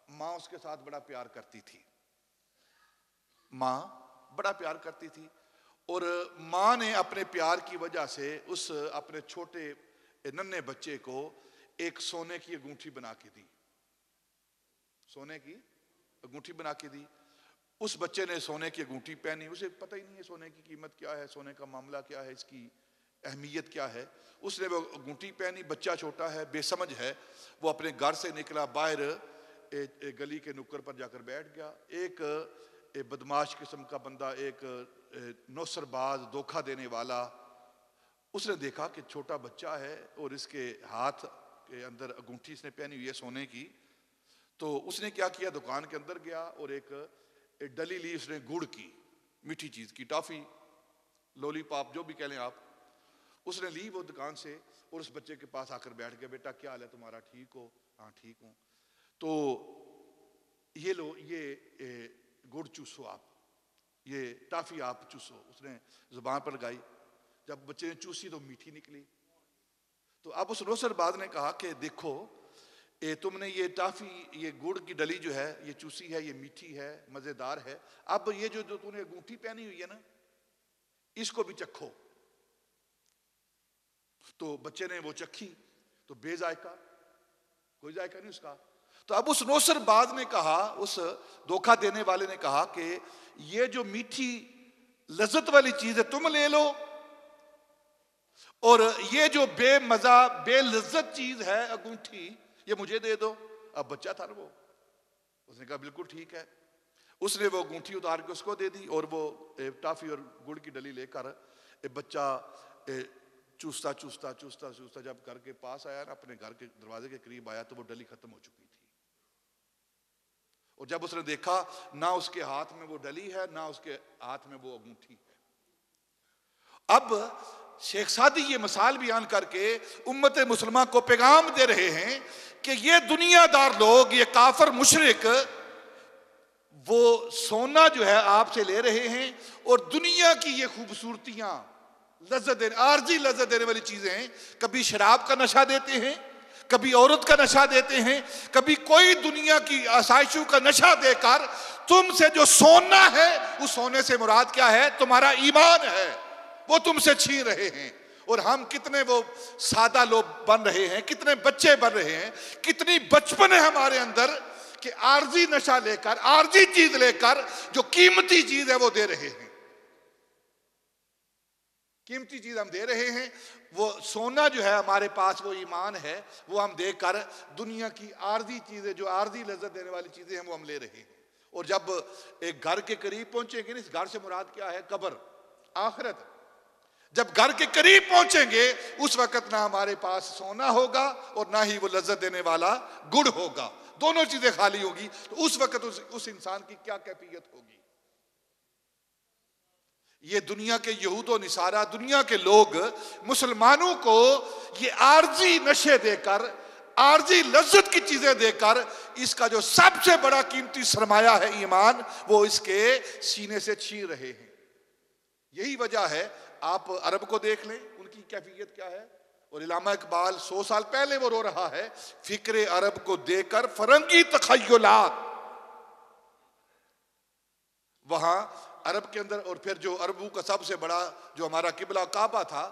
माँ उसके साथ बड़ा प्यार करती थी, माँ बड़ा प्यार करती थी, और माँ ने अपने प्यार की वजह से उस अपने छोटे नन्हे बच्चे को एक सोने की अंगूठी बना के दी, सोने की अंगूठी बना के दी। उस बच्चे ने सोने की अंगूठी पहनी, उसे पता ही नहीं है सोने की कीमत क्या है, सोने का मामला क्या है, इसकी अहमियत क्या है। उसने वो अंगूठी पहनी, बच्चा छोटा है, बेसमझ है, वो अपने घर से निकला, बाहर गली के नुक्कड़ पर जाकर बैठ गया। एक बदमाश किस्म का बंदा, एक नौसरबाज, धोखा देने वाला, उसने देखा कि छोटा बच्चा है और इसके हाथ के अंदर अंगूठी इसने पहनी हुई है सोने की। तो उसने क्या किया, दुकान के अंदर गया और एक डली ली उसने गुड़ की, मीठी चीज की, टॉफी, लॉलीपॉप, जो भी कह लें आप, उसने ली वो दुकान से और उस बच्चे के पास आकर बैठ गया। बेटा क्या हाल है तुम्हारा, ठीक हो? हाँ ठीक हूं। तो ये लो, ये गुड़ चूसो आप, ये टॉफी आप चूसो। उसने जुबान पर लगाई, जब बच्चे ने चूसी तो मीठी निकली। तो अब उस नौसरबाज ने कहा कि देखो तुमने ये टाफी, ये गुड़ की डली जो है ये चूसी है, ये मीठी है, मजेदार है, अब ये जो तूने अंगूठी पहनी हुई है ना, इसको भी चखो। तो बच्चे ने वो चखी तो बेजायका, कोई जायका नहीं उसका। तो अब उस नौसरबाज ने कहा, उस धोखा देने वाले ने कहा कि ये जो मीठी लज्जत वाली चीज है तुम ले लो, और ये जो बेमजा बेलज्जत चीज है अंगूठी ये मुझे दे दो। अब बच्चा था ना वो, उसने कहा बिल्कुल ठीक है। उसने वो अंगूठी उतार के उसको दे दी, और वो टाफी और गुड़ की डली लेकर बच्चा चूसता चूसता चूसता चूसता जब घर के पास आया ना, अपने घर के दरवाजे के करीब आया, तो वो डली खत्म हो चुकी थी। और जब उसने देखा ना उसके हाथ में वो डली है, ना उसके हाथ में वो अंगूठी है। अब शेख सादी ये मिसाल बयान करके उम्मत मुसलमान को पैगाम दे रहे हैं कि ये दुनियादार लोग, ये काफर मुशरिक, वो सोना जो है आपसे ले रहे हैं, और दुनिया की ये खूबसूरतियां, लज्जत देने, आर्जी लज्जत देने वाली चीजें, कभी शराब का नशा देते हैं, कभी औरत का नशा देते हैं, कभी कोई दुनिया की आसाइशों का नशा देकर तुमसे जो सोना है, उस सोने से मुराद क्या है? तुम्हारा ईमान है, वो तुमसे छीन रहे हैं। और हम कितने वो सादा लोग बन रहे हैं, कितने बच्चे बन रहे हैं, कितनी बचपन है हमारे अंदर कि आर्जी नशा लेकर, आर्जी चीज लेकर जो कीमती चीज है वो दे रहे हैं। कीमती चीज हम दे रहे हैं, वो सोना जो है हमारे पास, वो ईमान है, वो हम देकर दुनिया की आर्जी चीजें, जो आर्जी लज्जत देने वाली चीजें हैं, वो हम ले रहे हैं। और जब एक घर के करीब पहुंचेंगे, इस घर से मुराद क्या है? कब्र, आखिरत। जब घर के करीब पहुंचेंगे उस वक्त ना हमारे पास सोना होगा और ना ही वो लज्जत देने वाला गुड़ होगा, दोनों चीजें खाली होगी। तो उस वक्त उस इंसान की क्या कैफियत होगी? ये दुनिया के यहूद और निसारा, दुनिया के लोग मुसलमानों को ये आर्जी नशे देकर, आर्जी लज्जत की चीजें देकर, इसका जो सबसे बड़ा कीमती सरमाया है ईमान, वो इसके सीने से छीन रहे हैं। यही वजह है, आप अरब को देख लें, उनकी कैफियत क्या है। और इलामा इकबाल 100 साल पहले वो रो रहा है, फिक्रे अरब को देकर फरंगी तखय्युलात। वहां अरब के अंदर, और फिर जो अरबों का सबसे बड़ा जो हमारा किबला काबा था,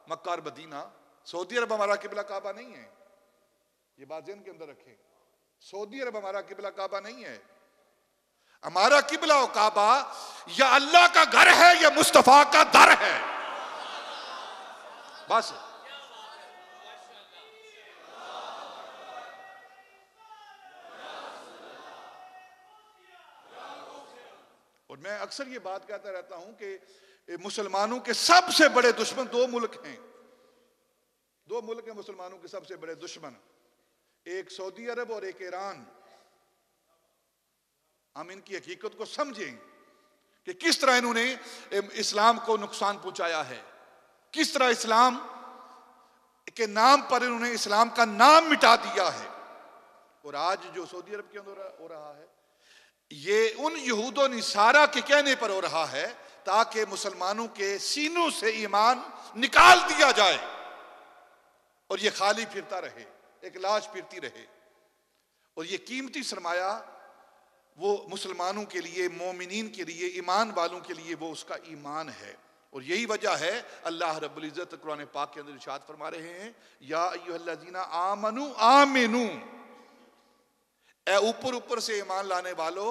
मक्का और मदीना, सऊदी अरब हमारा किबला काबा नहीं है, ये बात ज़हन के अंदर रखें। सऊदी अरब हमारा किबला काबा नहीं है। हमारा किबला काबा या अल्लाह का घर है या मुस्तफा का दर है, बस। और मैं अक्सर ये बात कहता रहता हूं कि मुसलमानों के सबसे बड़े दुश्मन दो मुल्क हैं, दो मुल्क हैं मुसलमानों के सबसे बड़े दुश्मन, एक सऊदी अरब और एक ईरान। हम इनकी हकीकत को समझें कि किस तरह इन्होंने इस्लाम को नुकसान पहुंचाया है, किस तरह इस्लाम के नाम पर इन्होंने इस्लाम का नाम मिटा दिया है। और आज जो सऊदी अरब के अंदर हो रहा है, ये उन यहूद और निसारा के कहने पर हो रहा है ताकि मुसलमानों के सीनों से ईमान निकाल दिया जाए और ये खाली फिरता रहे, एक लाश फिरती रहे। और ये कीमती सरमाया वो मुसलमानों के लिए, मोमिनीन के लिए, ईमान वालों के लिए वो उसका ईमान है। और यही वजह है अल्लाह रब्बुल इज्जत कुरान पाक के अंदर इरशाद फरमा रहे हैं, या अय्युहल्लज़ीना आमनू आमिनू, ए ऊपर ऊपर से ईमान लाने वालों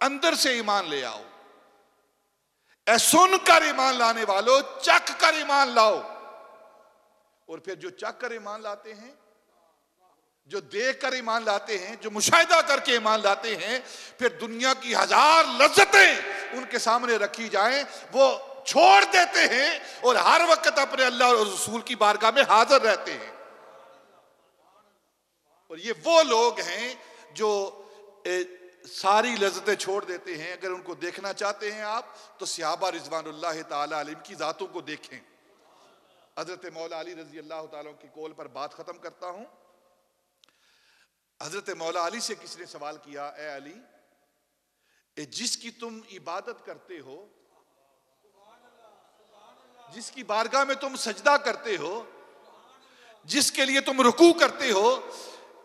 अंदर से ईमान ले आओ, ए सुनकर ईमान लाने वालों चख कर ईमान लाओ। और फिर जो चख कर ईमान लाते हैं, जो देख कर ईमान लाते हैं, जो मुशाहिदा करके ईमान लाते हैं, फिर दुनिया की हजार लज्जतें उनके सामने रखी जाएं, वो छोड़ देते हैं और हर वक्त अपने अल्लाह और रसूल की बारगाह में हाजिर रहते हैं। और ये वो लोग हैं जो सारी लज्जतें छोड़ देते हैं। अगर उनको देखना चाहते हैं आप, तो सहाबा रिज़वानुल्लाह ताला अलैहिम की जातों को देखें। हजरत मौला अली रजी अल्लाह ताला की कौल पर बात खत्म करता हूं। हजरत मौला अली से किसी ने सवाल किया, ए अली, जिसकी तुम इबादत करते हो, जिसकी बारगाह में तुम सजदा करते हो, जिसके लिए तुम रुकू करते हो,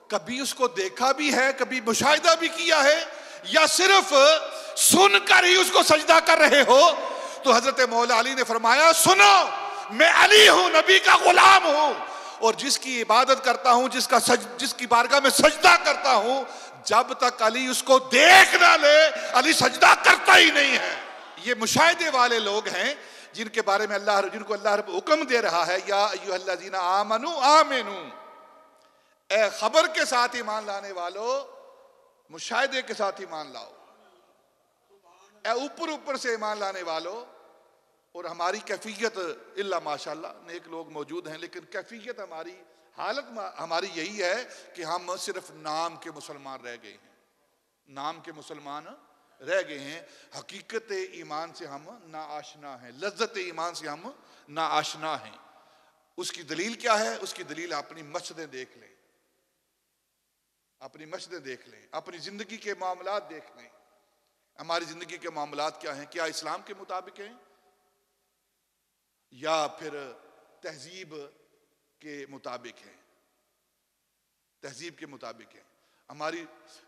कभी उसको देखा भी है, कभी मुशाहिदा भी किया है, या सिर्फ सुनकर ही उसको सजदा कर रहे हो? तो हजरत मौला अली ने फरमाया, सुनो, मैं अली हूं, नबी का गुलाम हूं, और जिसकी इबादत करता हूं, जिसकी बारगाह में सजदा करता हूं, जब तक अली उसको देख ना ले, अली सजदा करता ही नहीं है। ये मुशाहिदे वाले लोग हैं जिनको अल्लाह रब हुक्म दे रहा है, या अय्युहल्लज़ीना आमनू आमिनू, ए खबर के साथ ईमान लाने वालों, मुशाहिदे के साथ ईमान लाओ। ए ऊपर ऊपर से ईमान लाने वालों, और हमारी कैफियत इल्ला माशाअल्लाह नेक लोग मौजूद हैं, लेकिन कैफियत हमारी, हालत हमारी यही है कि हम सिर्फ नाम के मुसलमान रह गए हैं, नाम के मुसलमान रह गए हैं। हकीकत ईमान से हम ना आशना हैं, लज्जत ईमान से हम ना आशना हैं। उसकी दलील क्या है? उसकी दलील अपनी मस्जिदें देख लें, अपनी मस्जिदें देख लें, अपनी जिंदगी के मामलात देख लें। हमारी जिंदगी के मामलात क्या हैं? क्या इस्लाम के मुताबिक हैं या फिर तहजीब के मुताबिक है? तहजीब के मुताबिक है। हमारी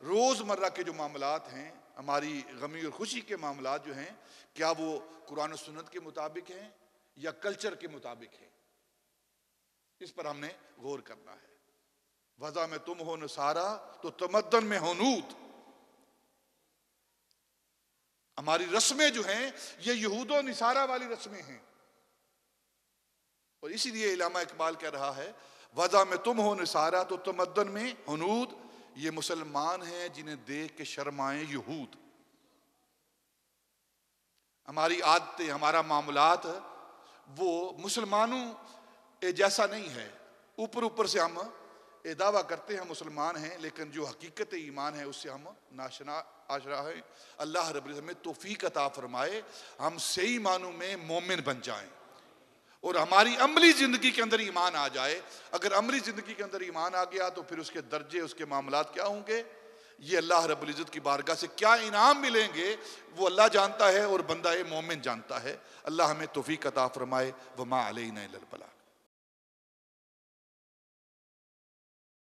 रोजमर्रा के जो मामलात हैं, हमारी गमी और खुशी के मामलात जो हैं, क्या वो कुरान और सुन्नत के मुताबिक हैं या कल्चर के मुताबिक है? इस पर हमने गौर करना है। वज़ा में तुम हो नसारा तो तमद्दन में हुनूद। हमारी रस्में जो हैं ये यहूदो निसारा वाली रस्में हैं, और इसीलिए इलामा इकबाल कह रहा है, वज़ा में तुम हो निसारा तो तमद्दन में हुनूद। ये मुसलमान हैं जिन्हें देख के शर्माए यहूद। हमारी आदतें, हमारा मामलात वो मुसलमानों जैसा नहीं है। ऊपर ऊपर से हम ये दावा करते हैं मुसलमान हैं, लेकिन जो हकीकत ईमान है उससे हम नाशना आशरा है। अल्लाह रब्बुल इज्जत हमें तौफीक अता फरमाए, हम सही मानों में मोमिन बन जाएं और हमारी अमली ज़िंदगी के अंदर ईमान आ जाए। अगर अमली ज़िंदगी के अंदर ईमान आ गया तो फिर उसके दर्जे, उसके मामलात क्या होंगे, ये अल्लाह रब्बुल इज्जत की बारगाह से क्या इनाम मिलेंगे वो अल्लाह जानता है और बंदा मोमिन जानता है। अल्लाह हमें तौफीक अता फरमाए। वमा अलैना इल्लल बलाग।